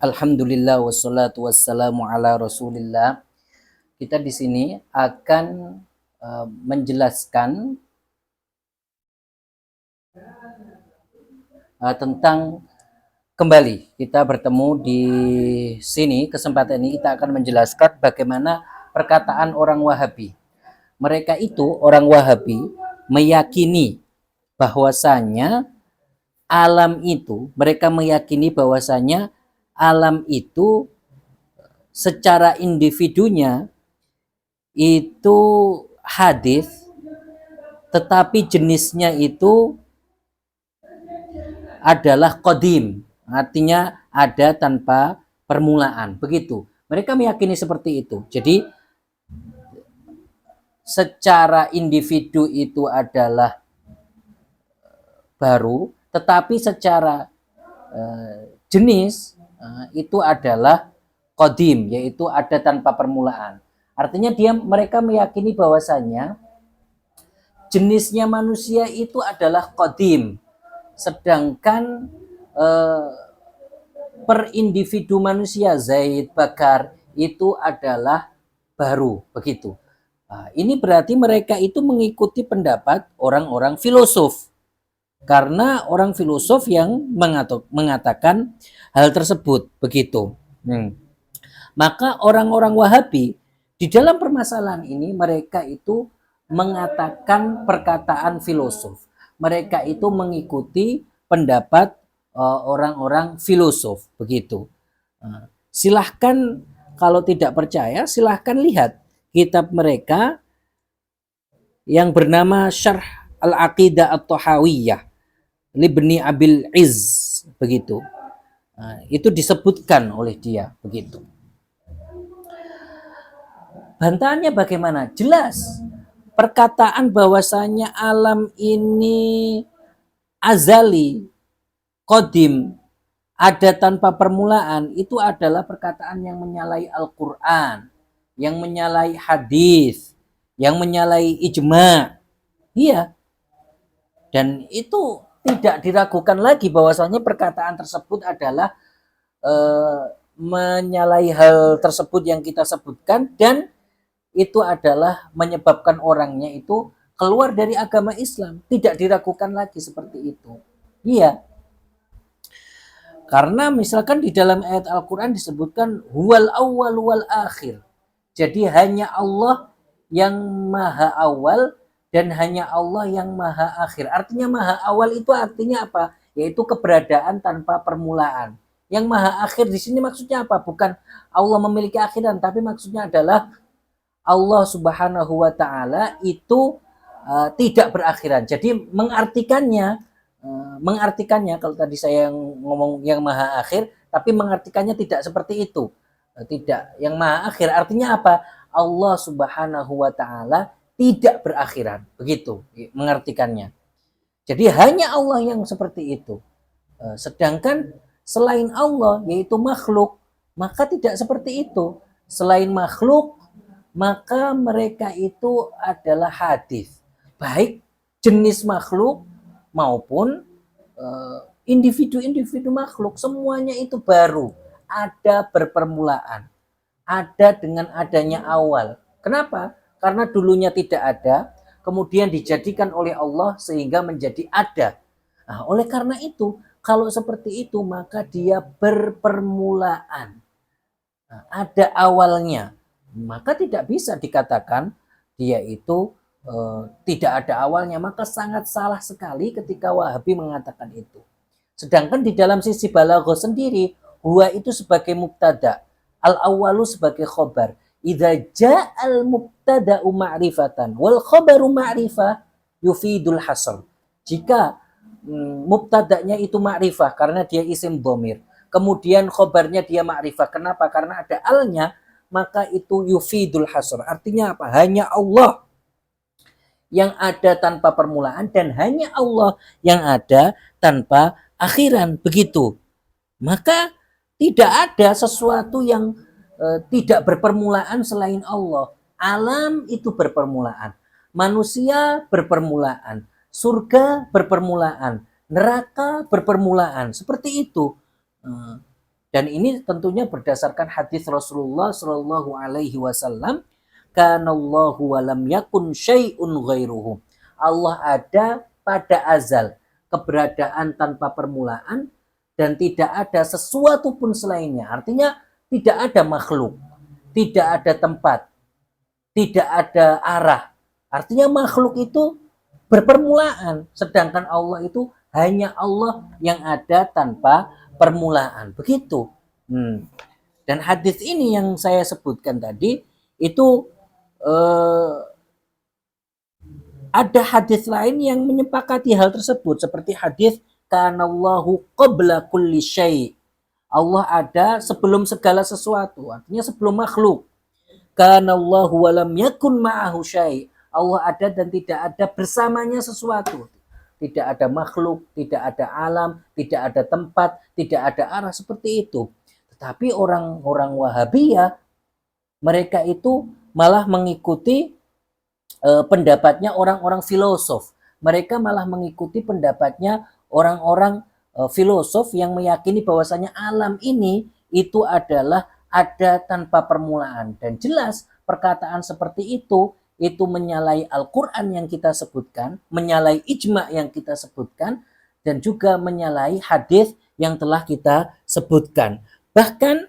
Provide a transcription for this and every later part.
Alhamdulillah wassalatu wassalamu ala Rasulillah. Kita di sini akan menjelaskan tentang kembali kita bertemu di sini. Kesempatan ini kita akan menjelaskan bagaimana perkataan orang Wahabi. Mereka itu orang Wahabi meyakini bahwasanya mereka meyakini bahwasanya alam itu secara individunya itu hadis, tetapi jenisnya itu adalah qadim, artinya ada tanpa permulaan. Begitu. Mereka meyakini seperti itu. Jadi secara individu itu adalah baru, tetapi secara jenis itu adalah qadim, yaitu ada tanpa permulaan. Artinya mereka meyakini bahwasanya jenisnya manusia itu adalah qadim, sedangkan per individu manusia Zaid, Bakar itu adalah baru, begitu. Nah, ini berarti mereka itu mengikuti pendapat orang-orang filosof, karena orang filosof yang mengatakan hal tersebut, begitu. Maka orang-orang Wahabi di dalam permasalahan ini mereka itu mengatakan perkataan filosof. Mereka itu mengikuti pendapat orang-orang filosof, begitu. Silahkan kalau tidak percaya, silahkan lihat kitab mereka yang bernama Syarh Al-Aqidah At-Tahawiyah Libni Abil Izz, begitu. Itu disebutkan oleh dia, begitu. Bantahannya bagaimana? Jelas. Perkataan bahwasanya alam ini azali, qadim, ada tanpa permulaan, itu adalah perkataan yang menyalahi Al-Quran, yang menyalahi hadis, yang menyalahi ijma'. Iya. Dan itu tidak diragukan lagi bahwasanya perkataan tersebut adalah menyalahi hal tersebut yang kita sebutkan, dan itu adalah menyebabkan orangnya itu keluar dari agama Islam. Tidak diragukan lagi seperti itu. Iya. Karena misalkan di dalam ayat Al-Quran disebutkan huwal awwal wal akhir. Jadi hanya Allah yang maha awal dan hanya Allah yang maha akhir. Artinya maha awal itu artinya apa? Yaitu keberadaan tanpa permulaan. Yang maha akhir di sini maksudnya apa? Bukan Allah memiliki akhiran, tapi maksudnya adalah Allah Subhanahu wa taala itu tidak berakhiran. Jadi mengartikannya kalau tadi saya ngomong yang maha akhir, tapi mengartikannya tidak seperti itu. Tidak, yang maha akhir artinya apa? Allah Subhanahu wa taala tidak berakhiran. Begitu mengartikannya. Jadi hanya Allah yang seperti itu. Sedangkan selain Allah yaitu makhluk, maka tidak seperti itu. Selain makhluk, maka mereka itu adalah hadis, baik jenis makhluk maupun individu-individu makhluk, semuanya itu baru, ada berpermulaan, ada dengan adanya awal. Kenapa? Karena dulunya tidak ada, kemudian dijadikan oleh Allah sehingga menjadi ada. Nah, oleh karena itu, kalau seperti itu maka dia berpermulaan. Nah, ada awalnya. Maka tidak bisa dikatakan dia itu tidak ada awalnya. Maka sangat salah sekali ketika Wahabi mengatakan itu. Sedangkan di dalam sisi balaghah sendiri, huwa itu sebagai mubtada, al-awwalu sebagai khobar. Idza ja'al mubtada'u ma'rifatan wal khobaru ma'rifah yufidul hasr. Jika mubtada'nya itu ma'rifah karena dia isim dhamir, kemudian khobarnya dia ma'rifah. Kenapa? Karena ada alnya, maka itu yufidul hasr. Artinya apa? Hanya Allah yang ada tanpa permulaan dan hanya Allah yang ada tanpa akhiran, begitu. Maka tidak ada sesuatu yang tidak berpermulaan selain Allah. Alam itu berpermulaan, manusia berpermulaan, surga berpermulaan, neraka berpermulaan, seperti itu. Dan ini tentunya berdasarkan hadis Rasulullah Shallallahu Alaihi Wasallam, kanallahu walam yakun syai'un ghairuhu. Allah ada pada azal, keberadaan tanpa permulaan, dan tidak ada sesuatu pun selainnya. Artinya tidak ada makhluk, tidak ada tempat, tidak ada arah. Artinya makhluk itu berpermulaan, sedangkan Allah itu hanya Allah yang ada tanpa permulaan. Begitu. Dan hadis ini yang saya sebutkan tadi itu ada hadis lain yang menyepakati hal tersebut, seperti hadis kanallahu qabla kulli syai'. Allah ada sebelum segala sesuatu, artinya sebelum makhluk. Kanallahu walam yakun ma'ahu syai'. Allah ada dan tidak ada bersamanya sesuatu. Tidak ada makhluk, tidak ada alam, tidak ada tempat, tidak ada arah, seperti itu. Tetapi orang-orang Wahabiyah, mereka itu malah mengikuti pendapatnya orang-orang filosof. Mereka malah mengikuti pendapatnya orang-orang filosof yang meyakini bahwasanya alam ini itu adalah ada tanpa permulaan. Dan jelas perkataan seperti itu menyalahi Al-Quran yang kita sebutkan, menyalahi ijma yang kita sebutkan, dan juga menyalahi hadis yang telah kita sebutkan. Bahkan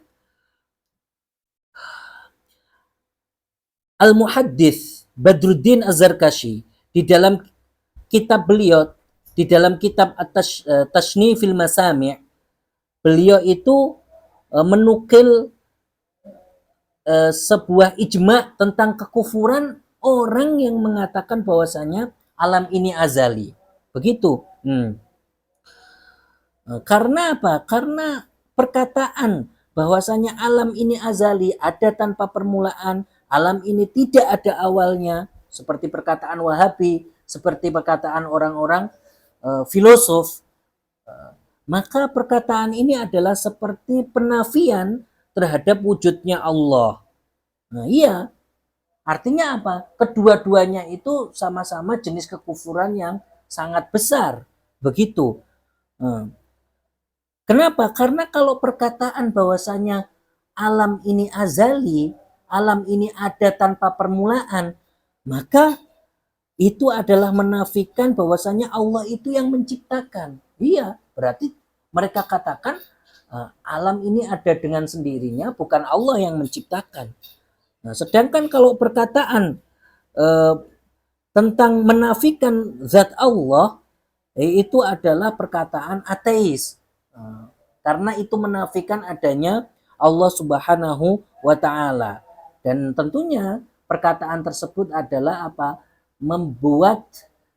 Al-Muhaddits Badruddin Az-Zarkashi di dalam kitab beliau, di dalam kitab Tashnifil Masami', beliau itu menukil sebuah ijma tentang kekufuran orang yang mengatakan bahwasanya alam ini azali. Begitu. Karena apa? Karena perkataan bahwasanya alam ini azali, ada tanpa permulaan, alam ini tidak ada awalnya, seperti perkataan Wahabi, seperti perkataan orang-orang filosof, maka perkataan ini adalah seperti penafian terhadap wujudnya Allah. Nah, iya. Artinya apa? Kedua-duanya itu sama-sama jenis kekufuran yang sangat besar. Begitu. Kenapa? Karena kalau perkataan bahwasanya alam ini azali, alam ini ada tanpa permulaan, maka itu adalah menafikan bahwasanya Allah itu yang menciptakan. Iya, berarti mereka katakan alam ini ada dengan sendirinya, bukan Allah yang menciptakan. Nah, sedangkan kalau perkataan tentang menafikan zat Allah, itu adalah perkataan ateis. Karena itu menafikan adanya Allah Subhanahu wa Ta'ala. Dan tentunya perkataan tersebut adalah apa?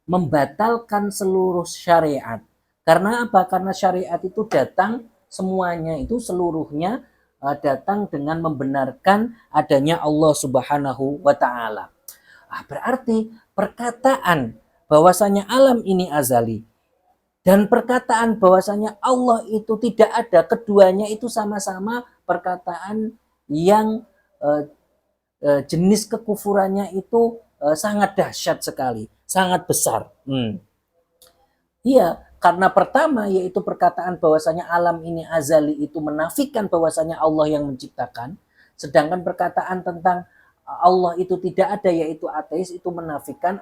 Membatalkan seluruh syariat. Karena apa? Karena syariat itu datang semuanya itu seluruhnya datang dengan membenarkan adanya Allah Subhanahu wa Ta'ala. Berarti perkataan bahwasanya alam ini azali dan perkataan bahwasanya Allah itu tidak ada, keduanya itu sama-sama perkataan yang jenis kekufurannya itu sangat dahsyat sekali, sangat besar. Iya, karena pertama yaitu perkataan bahwasanya alam ini azali itu menafikan bahwasanya Allah yang menciptakan, sedangkan perkataan tentang Allah itu tidak ada yaitu ateis itu menafikan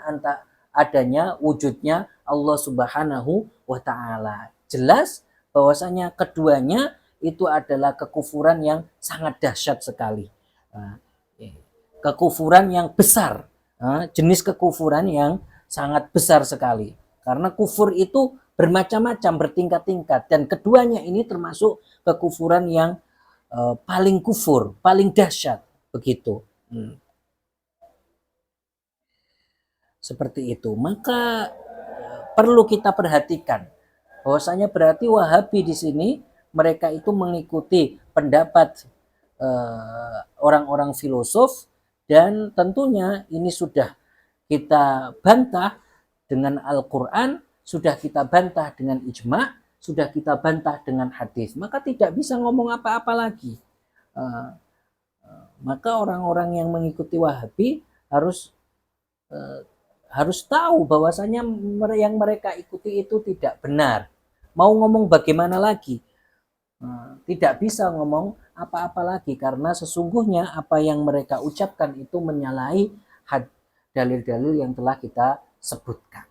adanya wujudnya Allah Subhanahu wa Ta'ala. Jelas bahwasanya keduanya itu adalah kekufuran yang sangat dahsyat sekali. Kekufuran yang besar, jenis kekufuran yang sangat besar sekali. Karena kufur itu bermacam-macam, bertingkat-tingkat, dan keduanya ini termasuk kekufuran yang paling kufur, paling dahsyat, begitu. Seperti itu. Maka perlu kita perhatikan bahwasanya berarti Wahabi di sini mereka itu mengikuti pendapat orang-orang filosof, dan tentunya ini sudah kita bantah dengan Al-Quran, sudah kita bantah dengan ijma, sudah kita bantah dengan hadis. Maka tidak bisa ngomong apa-apa lagi. Maka orang-orang yang mengikuti Wahabi harus tahu bahwasanya yang mereka ikuti itu tidak benar. Mau ngomong bagaimana lagi? tidak bisa ngomong apa-apa lagi karena sesungguhnya apa yang mereka ucapkan itu menyalahi dalil-dalil yang telah kita sebutkan.